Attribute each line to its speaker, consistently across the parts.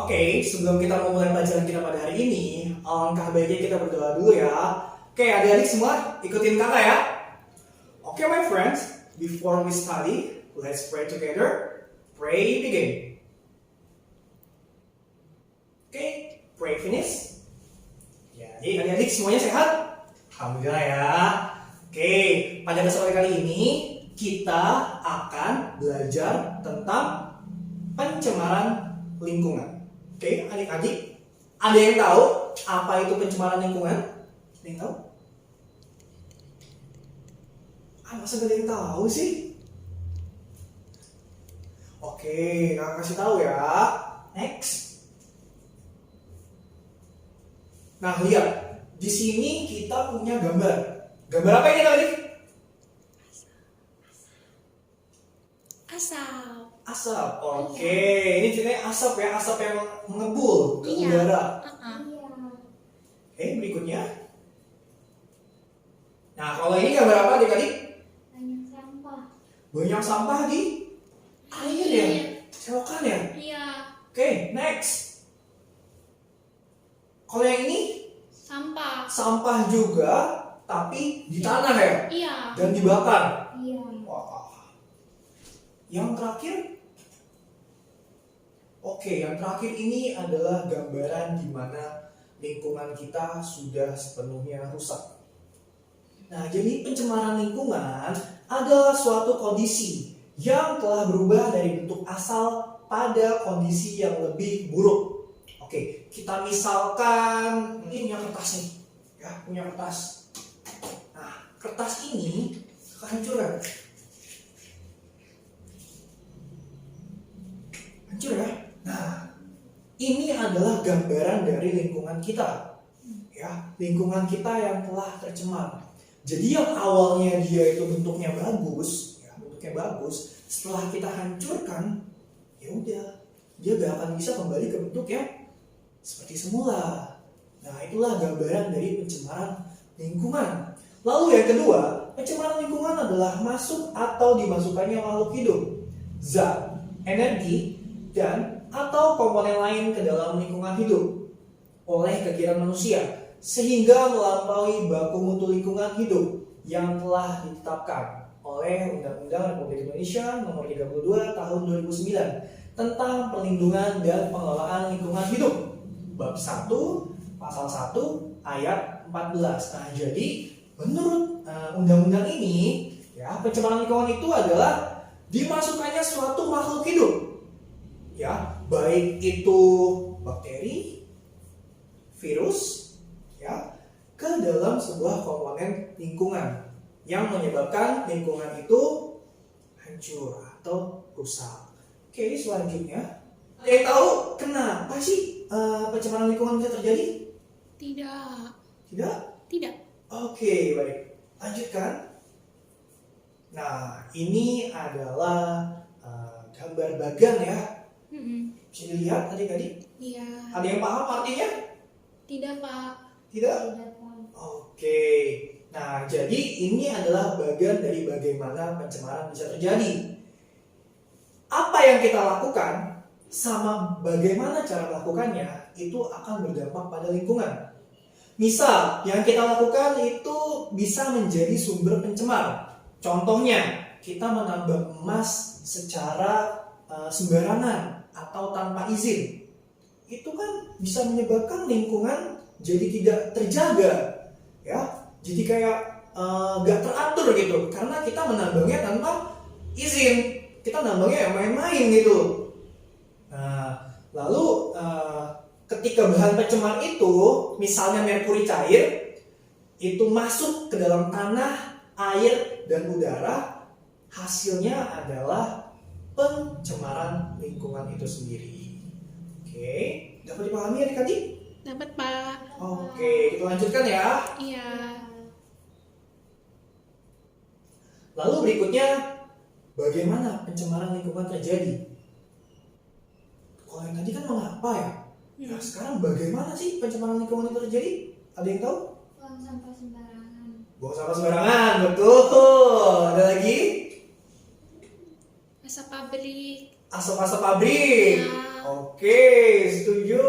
Speaker 1: Oke, sebelum kita memulai pelajaran kita pada hari ini, alangkah baiknya kita berdoa dulu ya. Oke, adik-adik semua ikutin kakak ya. Oke, my friends, before we study, let's pray together. Pray begin. Oke, pray finish. Jadi adik-adik semuanya sehat? Alhamdulillah ya. Oke, pada kesempatan kali ini kita akan belajar tentang pencemaran lingkungan. Oke, adik-adik, ada yang tahu apa itu pencemaran lingkungan? Ada yang tahu? Masa gak ada yang tahu sih? Oke, kakak kasih tahu ya. Next. Nah, lihat. Di sini kita punya gambar. Gambar apa ini, adik?
Speaker 2: Asap.
Speaker 1: Asap. Oke, ini ceritanya asap ya, asap yang mengepul ke udara. Oke, berikutnya. Nah, kalau ini gambar apa adik-adik?
Speaker 2: Banyak sampah.
Speaker 1: Banyak sampah di air ya? Selokan ya?
Speaker 2: Iya.
Speaker 1: Oke, next. Kalau yang ini
Speaker 2: Sampah.
Speaker 1: sampah juga, tapi di tanah ya?
Speaker 2: Iya.
Speaker 1: Dan dibakar.
Speaker 2: Iya.
Speaker 1: Wah. Yang terakhir? Oke, yang terakhir ini adalah gambaran di mana lingkungan kita sudah sepenuhnya rusak. Nah, jadi pencemaran lingkungan adalah suatu kondisi yang telah berubah dari bentuk asal pada kondisi yang lebih buruk. Oke, kita misalkan ini punya kertas nih, ya punya kertas. Nah, kertas ini hancur ya. Nah, ini adalah gambaran dari lingkungan kita, ya lingkungan kita yang telah tercemar. Jadi yang awalnya dia itu bentuknya bagus, setelah kita hancurkan, ya udah, dia gak akan bisa kembali ke bentuk yang seperti semula. Nah, itulah gambaran dari pencemaran lingkungan. Lalu yang kedua, pencemaran lingkungan adalah masuk atau dimasukkannya makhluk hidup, zat, energi, dan atau komponen lain ke dalam lingkungan hidup oleh kegiatan manusia sehingga melampaui baku mutu lingkungan hidup yang telah ditetapkan oleh Undang-Undang Republik Indonesia Nomor 32 Tahun 2009 tentang perlindungan dan pengelolaan lingkungan hidup bab 1 pasal 1 ayat 14. Nah, jadi menurut undang-undang ini ya, pencemaran lingkungan itu adalah dimasukkannya suatu makhluk hidup, ya, baik itu bakteri, virus, ya, ke dalam sebuah komponen lingkungan yang menyebabkan lingkungan itu hancur atau rusak. Oke, selanjutnya, ada yang tahu kenapa sih pencemaran lingkungan bisa terjadi?
Speaker 2: Tidak.
Speaker 1: Tidak?
Speaker 2: Tidak.
Speaker 1: Oke, baik. Lanjutkan. Nah, ini adalah gambar bagan ya. Bisa dilihat adik-adik?
Speaker 2: Iya.
Speaker 1: Ada yang paham artinya?
Speaker 2: Tidak, Pak.
Speaker 1: Tidak? Oke. Nah, jadi ini adalah bagian dari bagaimana pencemaran bisa terjadi. Apa yang kita lakukan sama bagaimana cara melakukannya itu akan berdampak pada lingkungan. Misal, yang kita lakukan itu bisa menjadi sumber pencemar. Contohnya, kita menambang emas secara sembarangan atau tanpa izin. Itu kan bisa menyebabkan lingkungan jadi tidak terjaga, ya. Jadi kayak gak teratur gitu, karena kita menambangnya tanpa izin. Kita nambangnya main-main gitu. Nah, lalu ketika bahan pencemar itu, misalnya merkuri cair, itu masuk ke dalam tanah, air, dan udara, hasilnya adalah pencemaran lingkungan itu sendiri. Oke, dapat dipahami adik-adik?
Speaker 2: Dapat, Pak.
Speaker 1: Oke, kita lanjutkan ya.
Speaker 2: Iya.
Speaker 1: Lalu berikutnya, bagaimana pencemaran lingkungan terjadi? Kalau yang tadi kan mengapa ya? Nah, sekarang bagaimana sih pencemaran lingkungan itu terjadi? Ada yang tahu?
Speaker 2: Buang sampah sembarangan.
Speaker 1: Buang sampah sembarangan, betul. Ada lagi?
Speaker 2: Asap pabrik.
Speaker 1: Asap-asap pabrik.
Speaker 2: Ya.
Speaker 1: Oke, setuju.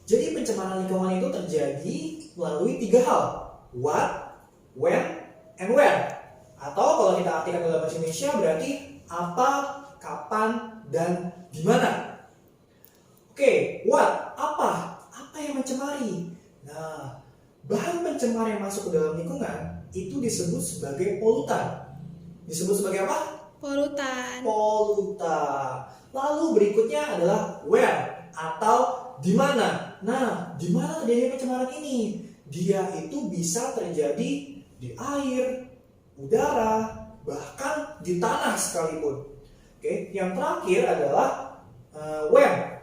Speaker 1: Jadi pencemaran lingkungan itu terjadi melalui 3 hal. What, when, and where. Atau kalau kita artikan dalam bahasa Indonesia berarti apa, kapan, dan di mana. Oke, what, apa? Apa yang mencemari? Nah, bahan pencemar yang masuk ke dalam lingkungan itu disebut sebagai polutan. Disebut sebagai apa?
Speaker 2: Polutan.
Speaker 1: Polutan. Lalu berikutnya adalah where atau di mana. Nah, di mana terjadi pencemaran ini? Dia itu bisa terjadi di air, udara, bahkan di tanah sekalipun. Oke, yang terakhir adalah when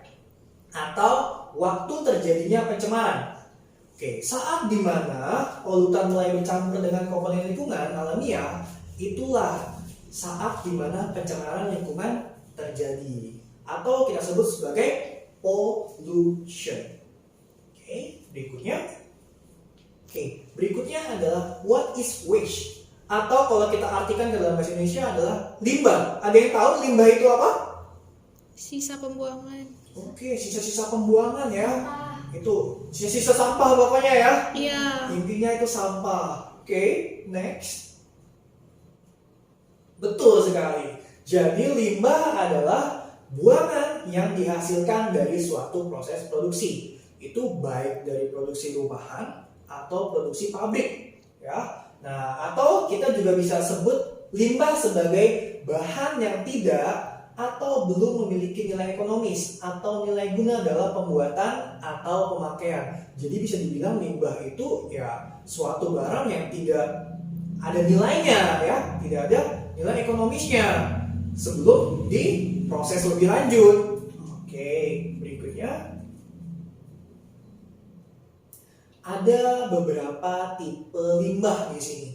Speaker 1: atau waktu terjadinya pencemaran. Oke, saat dimana polutan mulai bercampur dengan komponen lingkungan alamiah, itulah saat dimana pencemaran lingkungan terjadi atau kita sebut sebagai pollution. Berikutnya adalah what is waste atau kalau kita artikan ke dalam bahasa Indonesia adalah limbah. Ada yang tahu limbah itu apa?
Speaker 2: Sisa pembuangan.
Speaker 1: Oke, sisa-sisa pembuangan ya.
Speaker 2: Ah,
Speaker 1: Itu sisa-sisa sampah pokoknya ya.
Speaker 2: iya.
Speaker 1: Intinya itu sampah. Oke, next. Betul sekali. Jadi limbah adalah buangan yang dihasilkan dari suatu proses produksi. Itu baik dari produksi rumahan atau produksi pabrik, ya. Nah, atau kita juga bisa sebut limbah sebagai bahan yang tidak atau belum memiliki nilai ekonomis atau nilai guna dalam pembuatan atau pemakaian. Jadi bisa dibilang limbah itu ya suatu barang yang tidak ada nilainya, ya, tidak ada nilai ekonomisnya sebelum diproses lebih lanjut. Oke, berikutnya ada beberapa tipe limbah di sini,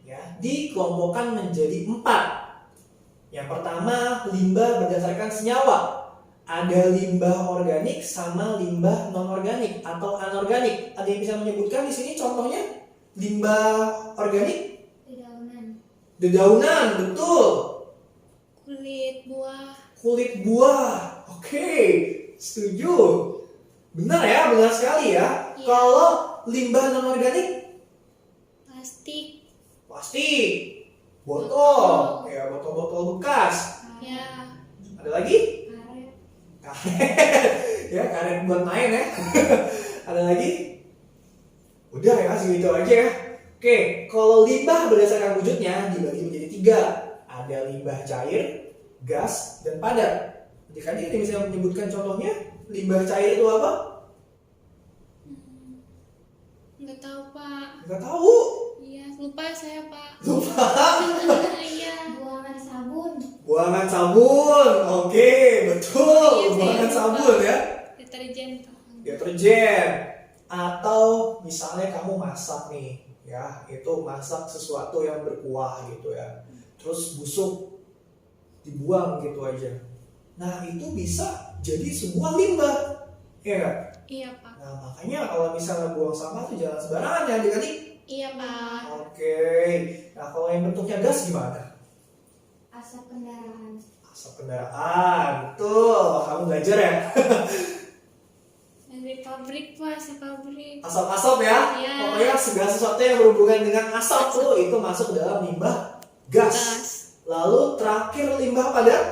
Speaker 1: ya, dikelompokkan menjadi 4. Yang pertama, limbah berdasarkan senyawa. Ada limbah organik sama limbah non-organik atau anorganik. Ada yang bisa menyebutkan di sini contohnya? Limbah organik?
Speaker 2: Dedaunan.
Speaker 1: Dedaunan, betul.
Speaker 2: Kulit buah.
Speaker 1: Kulit buah. Oke, setuju. Benar ya, benar sekali ya.
Speaker 2: Iya.
Speaker 1: Kalau limbah non-organik?
Speaker 2: Plastik.
Speaker 1: Plastik, botol, ya botol-botol bekas.
Speaker 2: Ya.
Speaker 1: Ada lagi?
Speaker 2: Karet.
Speaker 1: Karet, ya karet buat main ya. Ada lagi? Udah ya, segitu aja ya. Oke, kalau limbah berdasarkan wujudnya dibagi menjadi 3. Ada limbah cair, gas, dan padat. Jadi ini bisa menyebutkan contohnya. Limbah cair itu apa?
Speaker 2: Nggak tahu, Pak.
Speaker 1: Nggak tahu.
Speaker 2: Iya, lupa saya, Pak.
Speaker 1: Lupa.
Speaker 2: Iya.
Speaker 3: Buangan sabun.
Speaker 1: Buangan sabun. Oke, betul.
Speaker 2: Iya, saya
Speaker 1: Buangan
Speaker 2: lupa.
Speaker 1: sabun ya.
Speaker 2: Deterjen, Pak.
Speaker 1: Deterjen. Atau misalnya kamu masak nih, ya, itu masak sesuatu yang berkuah gitu ya. Terus busuk, dibuang gitu aja. Nah, itu bisa jadi sebuah limbah. Iya nggak?
Speaker 2: Iya, Pak.
Speaker 1: Nah, makanya kalau misalnya buang sampah itu jangan sembarangan ya adik-adik.
Speaker 2: Iya, Pak.
Speaker 1: Oke. Nah, kalau yang bentuknya gas gimana?
Speaker 3: Asap kendaraan.
Speaker 1: Asap kendaraan. Betul. Kamu belajar ya?
Speaker 2: Dari pabrik, Pak. Asap pabrik.
Speaker 1: Asap-asap ya.
Speaker 2: Iya.
Speaker 1: Pokoknya segala sesuatu yang berhubungan dengan asap tuh itu masuk dalam limbah gas.
Speaker 2: Gas.
Speaker 1: Lalu terakhir limbah padat.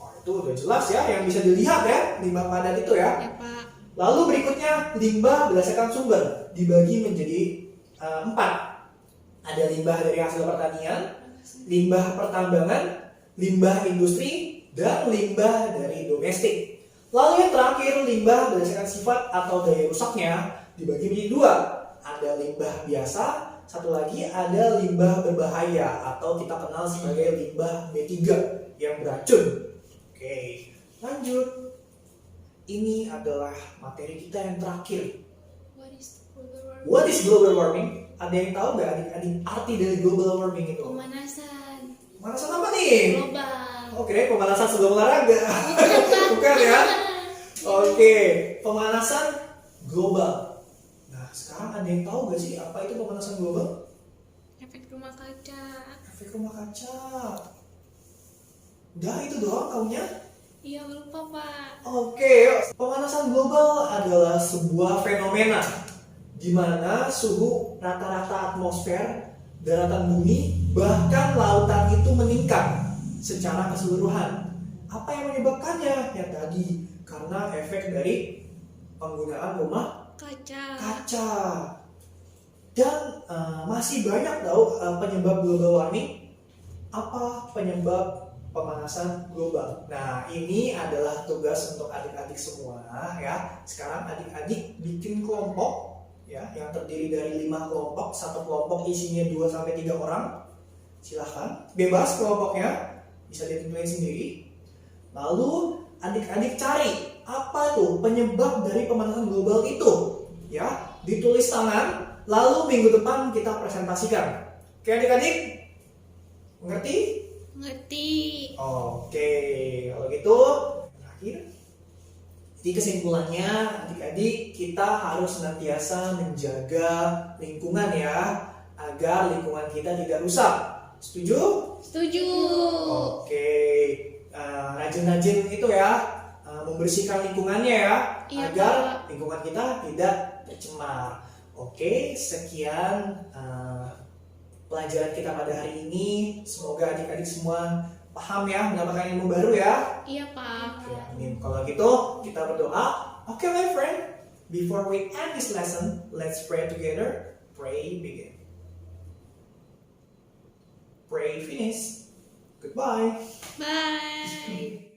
Speaker 1: Oh, itu udah jelas ya, yang bisa dilihat ya, limbah padat itu ya.
Speaker 2: Ya, Pak.
Speaker 1: Lalu berikutnya limbah berdasarkan sumber dibagi menjadi 4. Ada limbah dari hasil pertanian, limbah pertambangan, limbah industri, dan limbah dari domestik. Lalu yang terakhir limbah berdasarkan sifat atau daya rusaknya dibagi menjadi 2. Ada limbah biasa, satu lagi ada limbah berbahaya atau kita kenal sebagai limbah B3 yang beracun. Oke, lanjut. Ini adalah materi kita yang terakhir.
Speaker 2: What is global warming?
Speaker 1: What is global warming? Ada yang tahu nggak adik-adik arti dari global warming itu?
Speaker 2: Pemanasan
Speaker 1: Pemanasan apa nih?
Speaker 2: global.
Speaker 1: Oke, pemanasan sebelum olahraga. Bukan ya? Oke, pemanasan global. Nah, sekarang ada yang tahu nggak sih apa itu pemanasan global?
Speaker 2: Efek rumah kaca.
Speaker 1: Efek rumah kaca. Udah itu doang taunya?
Speaker 2: Iya, lupa, Pak.
Speaker 1: Oke, pemanasan global adalah sebuah fenomena di mana suhu rata-rata atmosfer, daratan bumi, bahkan lautan itu meningkat secara keseluruhan. Apa yang menyebabkannya? Ya tadi, karena efek dari penggunaan rumah kaca. Dan masih banyak tahu penyebab global warming. Apa penyebab pemanasan global? Nah, ini adalah tugas untuk adik-adik semua ya. Sekarang adik-adik bikin kelompok ya yang terdiri dari 5 kelompok. Satu kelompok isinya 2 sampai 3 orang. Silahkan, bebas kelompoknya, bisa ditentuin sendiri. Lalu adik-adik cari apa tuh penyebab dari pemanasan global itu ya, ditulis tangan. Lalu minggu depan kita presentasikan. Oke adik-adik? Mengerti?
Speaker 2: Ngerti.
Speaker 1: Oke, kalau gitu terakhir. Jadi kesimpulannya adik-adik kita harus senantiasa menjaga lingkungan ya, agar lingkungan kita tidak rusak. Setuju?
Speaker 2: Setuju.
Speaker 1: Oke, rajin-rajin itu ya, membersihkan lingkungannya ya,
Speaker 2: Iya,
Speaker 1: agar
Speaker 2: Pak.
Speaker 1: lingkungan kita tidak tercemar. Oke, sekian pelajaran kita pada hari ini. Semoga adik-adik semua paham ya, mendapatkan ilmu baru ya.
Speaker 2: Iya, Pak.
Speaker 1: Oke, amin. Kalau gitu kita berdoa. Oke, my friend, before we end this lesson, let's pray together. Pray begin. Pray finish. Goodbye.
Speaker 2: Bye.